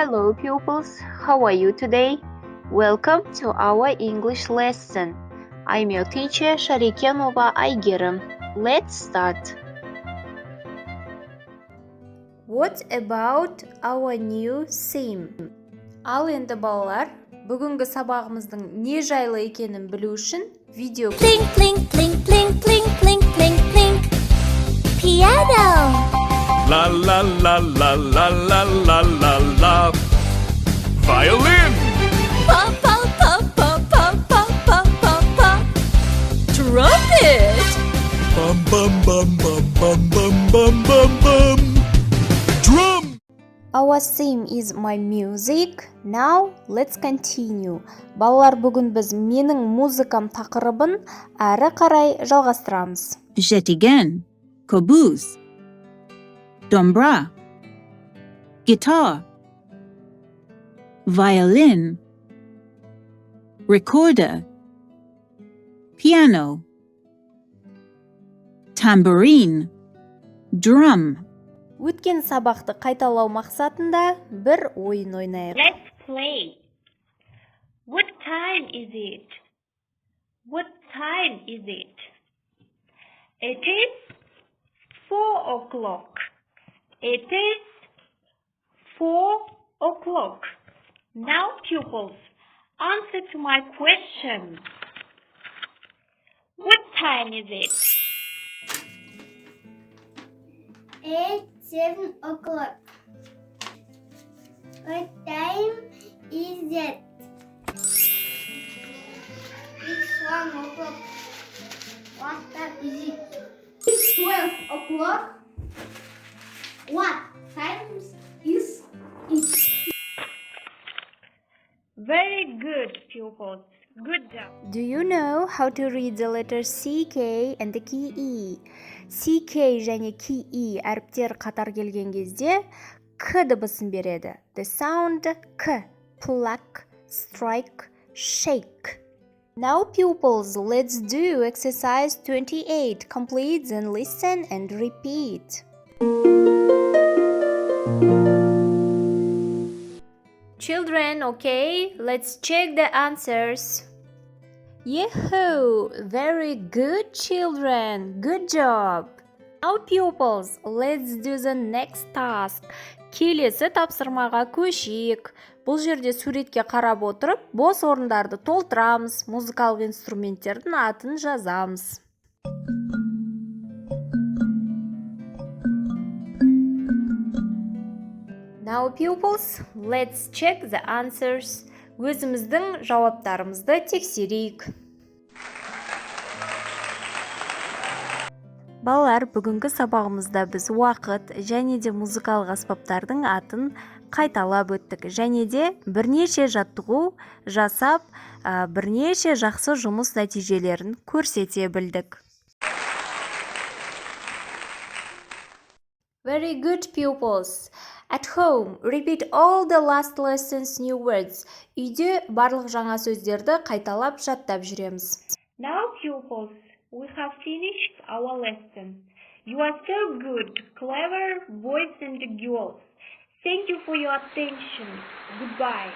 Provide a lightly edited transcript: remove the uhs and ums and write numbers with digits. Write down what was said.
Hello pupils, how are you today? Welcome to our English lesson. I'm your teacher Шарекенова Айгерім. Let's start. What about our new theme? Ал енді балалар, бүгінгі сабағымыздың не жайлы екенін білу үшін видео Plink, plink, plink, plink, plink, plink, plink, plink. Piano. La la la la la la la la la. Violin. Pa, pa, pa, pa, pa, pa, pa, pa, pa. Trumpet. Bum bum bum bum bum bum bum bum bum. Drum. Our theme is my music. Now let's continue. Балалар, бүгін біз менің музыкам тақырыбын әрі қарай жалғастырамыз. Jetigen, kobuz, dombra, guitar, violin, recorder, piano, tambourine, drum. Өткен сабақты қайталау мақсатында бір ойын ойнайық. Let's play. What time is it? What time is it? It is 4 o'clock. It is 4 o'clock. Now, pupils, answer to my question. What time is it? It's 7 o'clock. What time is it? It's 1 o'clock. What time is it? It's 12 o'clock. What time is it? Very good, pupils. Good job. Do you know how to read the letter CK and the key E? CK және key E әріптер қатар келген кезде К дыбысын береді. The sound K. Pluck, strike, shake. Now pupils, let's do exercise 28. Complete, then listen and repeat. Children, okay, let's check the answers. Yahoo! Very good, children. Good job. Now pupils, let's do the next task. Келесі тапсырмаға көшейік. Бұл жерде суретке қарап отырып, бос орындарды толтырамыз, музыкалық инструменттердің атын жазамыз. Now pupils, let's check the answers. Өзіміздің жауаптарымызды тексерейік. Балалар, бүгінгі сабағымызда біз уақыт және де музыкалық аспаптардың атын қайталап өттік. Және де бірнеше жаттығу жасап, бірнеше жақсы жұмыс нәтижелерін көрсете білдік. Very good pupils. At home, repeat all the last lessons new words. Үйде барлық жаңа сөздерді қайталап жаттап жүреміз. Now, pupils, we have finished our lesson. You are so good, clever boys and girls. Thank you for your attention. Goodbye.